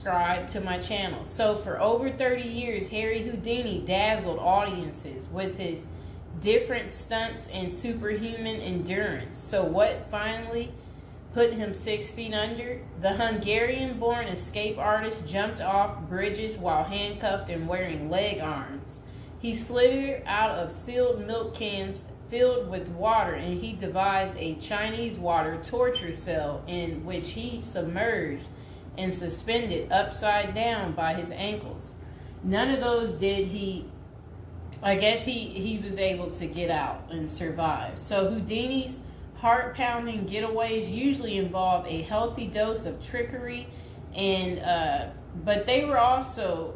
Subscribe to my channel. So for over 30 years, Harry Houdini dazzled audiences with his different stunts and superhuman endurance. So what finally put him 6 feet under? The Hungarian-born escape artist jumped off bridges while handcuffed and wearing leg irons. He slithered out of sealed milk cans filled with water, and he devised a Chinese water torture cell in which he submerged and suspended upside down by his ankles. None of those did he. I guess he was able to get out and survive. So Houdini's heart-pounding getaways usually involve a healthy dose of trickery, and but they were also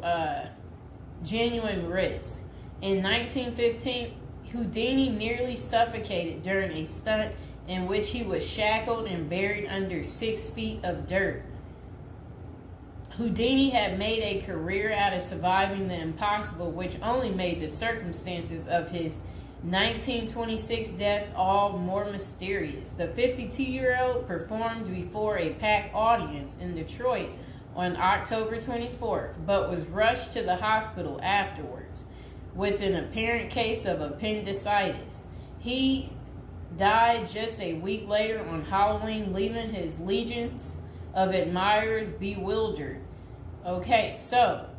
genuine risks. In 1915, Houdini nearly suffocated during a stunt in which he was shackled and buried under 6 feet of dirt. Houdini had made a career out of surviving the impossible, which only made the circumstances of his 1926 death all more mysterious. The 52-year-old performed before a packed audience in Detroit on October 24th, but was rushed to the hospital afterwards with an apparent case of appendicitis. He died just a week later on Halloween, leaving his legions of admirers bewildered. Okay, so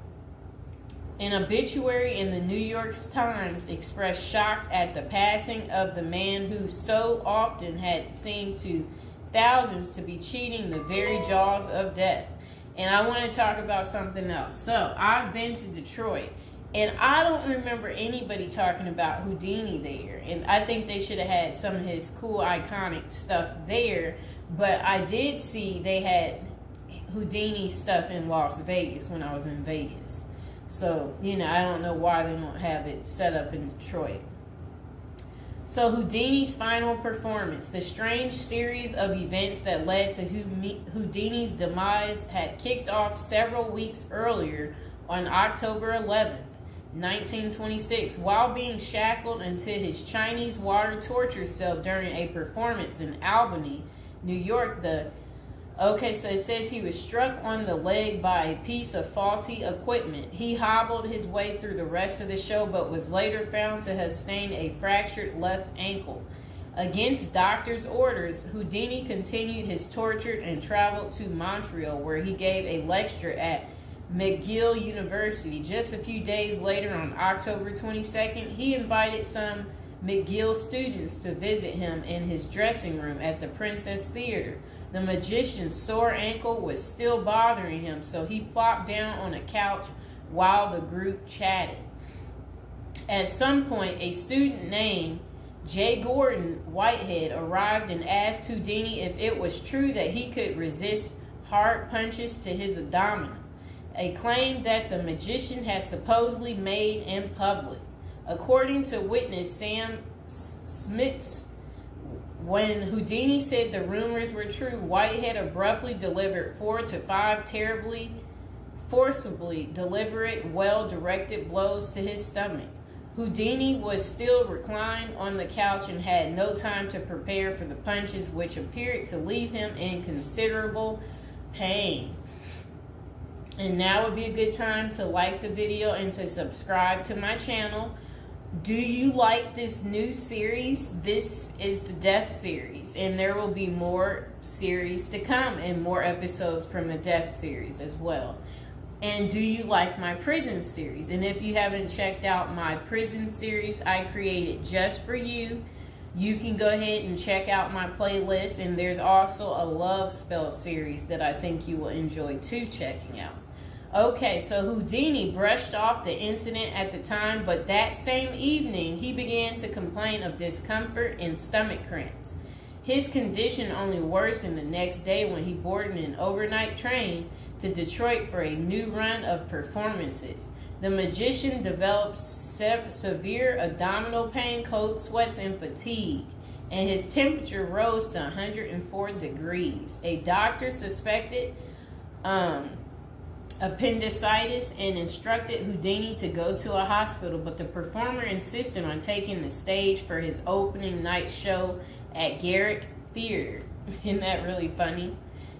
an obituary in the New York Times expressed shock at the passing of the man who so often had seemed to thousands to be cheating the very jaws of death. And I want to talk about something else. So I've been to Detroit, and I don't remember anybody talking about Houdini there. And I think they should have had some of his cool, iconic stuff there. But I did see they had Houdini stuff in Las Vegas when I was in Vegas. So, I don't know why they don't have it set up in Detroit. So Houdini's final performance. The strange series of events that led to Houdini's demise had kicked off several weeks earlier on October 11th, 1926, while being shackled into his Chinese water torture cell during a performance in Albany, New York. So it says he was struck on the leg by a piece of faulty equipment. He hobbled his way through the rest of the show, but was later found to have sustained a fractured left ankle. Against doctors' orders, Houdini continued his torture and traveled to Montreal, where he gave a lecture at McGill University. Just a few days later, on October 22nd, he invited some McGill students to visit him in his dressing room at the Princess Theater. The magician's sore ankle was still bothering him, so he plopped down on a couch while the group chatted. At some point, a student named J. Gordon Whitehead arrived and asked Houdini if it was true that he could resist hard punches to his abdomen, a claim that the magician had supposedly made in public. According to witness Sam Smits, when Houdini said the rumors were true, Whitehead abruptly delivered 4 to 5 terribly, forcibly deliberate, well-directed blows to his stomach. Houdini was still reclined on the couch and had no time to prepare for the punches, which appeared to leave him in considerable pain. And now would be a good time to like the video and to subscribe to my channel. Do you like this new series? This is the Death series, and there will be more series to come and more episodes from the Death series as well. And do you like my prison series? And if you haven't checked out my prison series I created just for you, you can go ahead and check out my playlist. And there's also a love spell series that I think you will enjoy too checking out. Okay, so Houdini brushed off the incident at the time, but that same evening he began to complain of discomfort and stomach cramps. His condition only worsened the next day when he boarded an overnight train to Detroit for a new run of performances. The magician developed severe abdominal pain, cold sweats, and fatigue, and his temperature rose to 104 degrees. A doctor suspected appendicitis and instructed Houdini to go to a hospital, but the performer insisted on taking the stage for his opening night show at Garrick Theater. Isn't that really funny?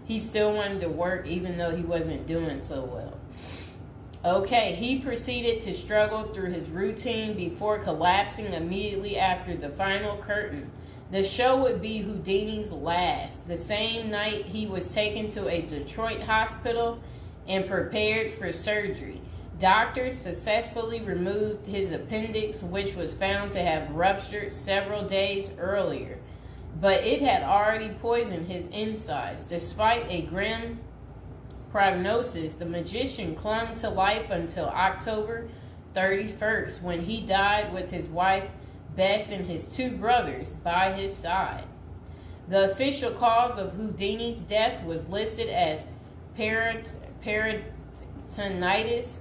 He still wanted to work even though he wasn't doing so well. Okay, he proceeded to struggle through his routine before collapsing immediately after the final curtain. The show would be Houdini's last. The same night, he was taken to a Detroit hospital and prepared for surgery. Doctors successfully removed his appendix, which was found to have ruptured several days earlier, but it had already poisoned his insides. Despite a grim prognosis, the magician clung to life until October 31st, when he died with his wife Bess and his two brothers by his side. The official cause of Houdini's death was listed as peritonitis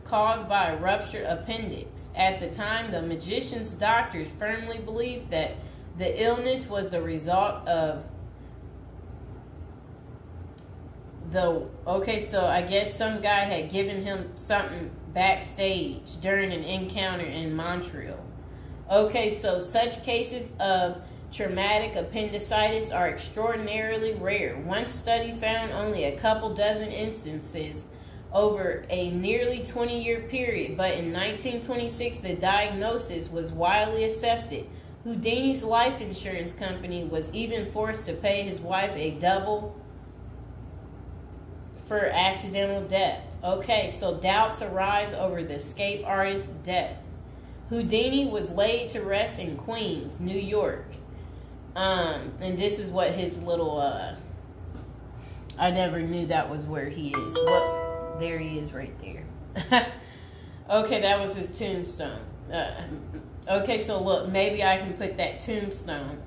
caused by a ruptured appendix. At the time, the magician's doctors firmly believed that the illness was the result of so I guess some guy had given him something backstage during an encounter in Montreal. Okay, so such cases of traumatic appendicitis are extraordinarily rare. One study found only a couple dozen instances over a nearly 20-year period, but in 1926 the diagnosis was widely accepted. Houdini's life insurance company was even forced to pay his wife a double for accidental death. Okay, so doubts arise over the escape artist's death. Houdini was laid to rest in Queens, New York. And this is what his little, I never knew that was where he is. Well, there he is right there. Okay, that was his tombstone. Okay, so look, maybe I can put that tombstone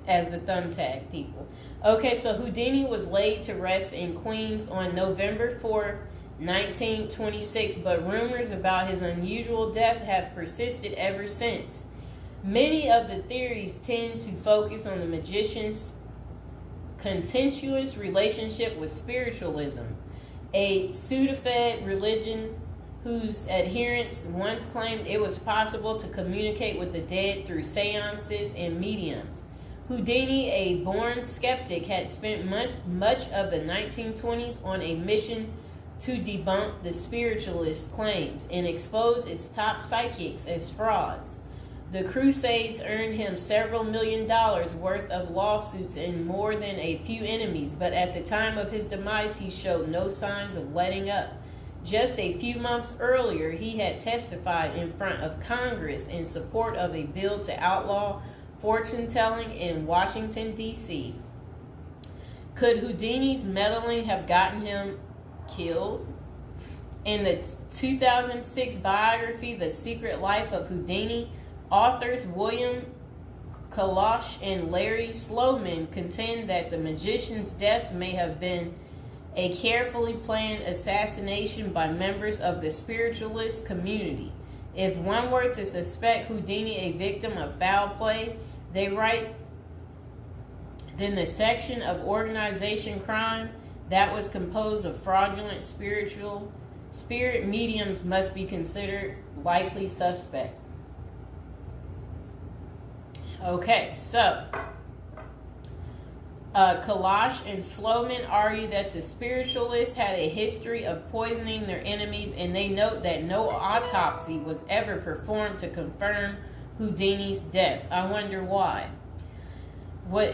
as the thumbtack, people. Okay, so Houdini was laid to rest in Queens on November 4th, 1926, but rumors about his unusual death have persisted ever since. Many of the theories tend to focus on the magician's contentious relationship with spiritualism, a pseudo-fed religion whose adherents once claimed it was possible to communicate with the dead through seances and mediums. Houdini, a born skeptic, had spent much of the 1920s on a mission to debunk the spiritualist claims and expose its top psychics as frauds. The crusades earned him several $1 million worth of lawsuits and more than a few enemies, but at the time of his demise, he showed no signs of letting up. Just a few months earlier, he had testified in front of Congress in support of a bill to outlaw fortune-telling in Washington, D.C. Could Houdini's meddling have gotten him killed? In the 2006 biography, The Secret Life of Houdini, authors William Kalash and Larry Sloman contend that the magician's death may have been a carefully planned assassination by members of the spiritualist community. If one were to suspect Houdini a victim of foul play, they write, then the section of organization crime that was composed of fraudulent spirit mediums must be considered likely suspect. Okay, so Kalash and Sloman argue that the spiritualists had a history of poisoning their enemies, and they note that no autopsy was ever performed to confirm Houdini's death. I wonder why.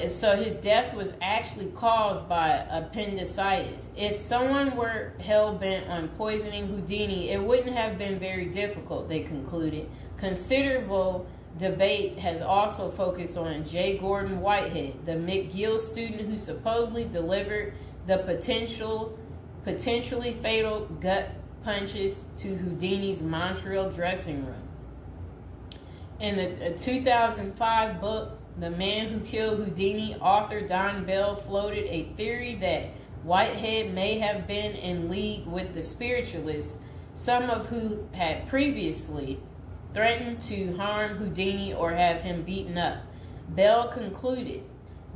So his death was actually caused by appendicitis. If someone were hell-bent on poisoning Houdini, it wouldn't have been very difficult, they concluded. Considerable debate has also focused on J. Gordon Whitehead, the McGill student who supposedly delivered the potentially fatal gut punches to Houdini's Montreal dressing room. In the 2005 book, The Man Who Killed Houdini, author Don Bell floated a theory that Whitehead may have been in league with the spiritualists, some of who had previously threatened to harm Houdini or have him beaten up. Bell concluded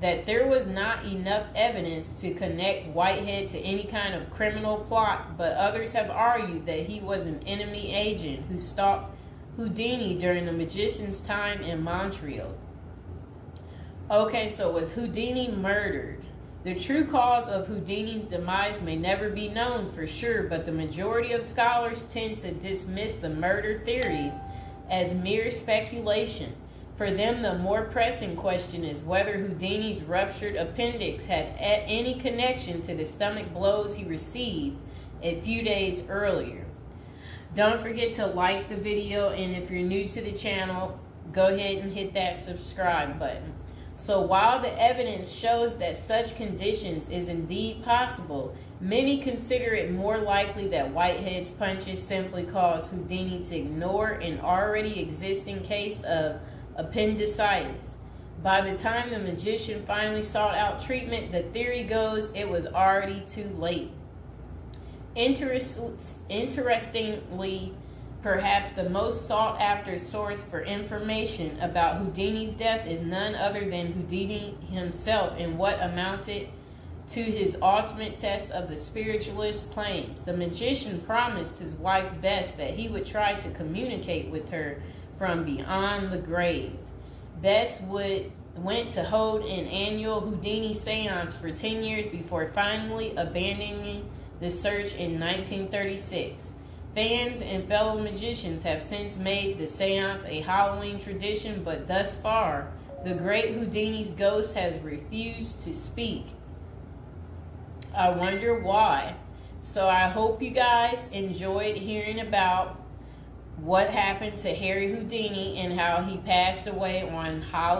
that there was not enough evidence to connect Whitehead to any kind of criminal plot, but others have argued that he was an enemy agent who stalked Houdini during the magician's time in Montreal. Okay, so was Houdini murdered? The true cause of Houdini's demise may never be known for sure, but the majority of scholars tend to dismiss the murder theories as mere speculation. For them, the more pressing question is whether Houdini's ruptured appendix had any connection to the stomach blows he received a few days earlier. Don't forget to like the video, and if you're new to the channel, go ahead and hit that subscribe button. So while the evidence shows that such conditions is indeed possible, many consider it more likely that Whitehead's punches simply caused Houdini to ignore an already existing case of appendicitis. By the time the magician finally sought out treatment, the theory goes it was already too late. Interestingly, perhaps the most sought after source for information about Houdini's death is none other than Houdini himself in what amounted to his ultimate test of the spiritualist's claims. The magician promised his wife Bess that he would try to communicate with her from beyond the grave. Bess went to hold an annual Houdini seance for 10 years before finally abandoning the search in 1936. Fans and fellow magicians have since made the seance a Halloween tradition, but thus far, the great Houdini's ghost has refused to speak. I wonder why. So I hope you guys enjoyed hearing about what happened to Harry Houdini and how he passed away on Halloween.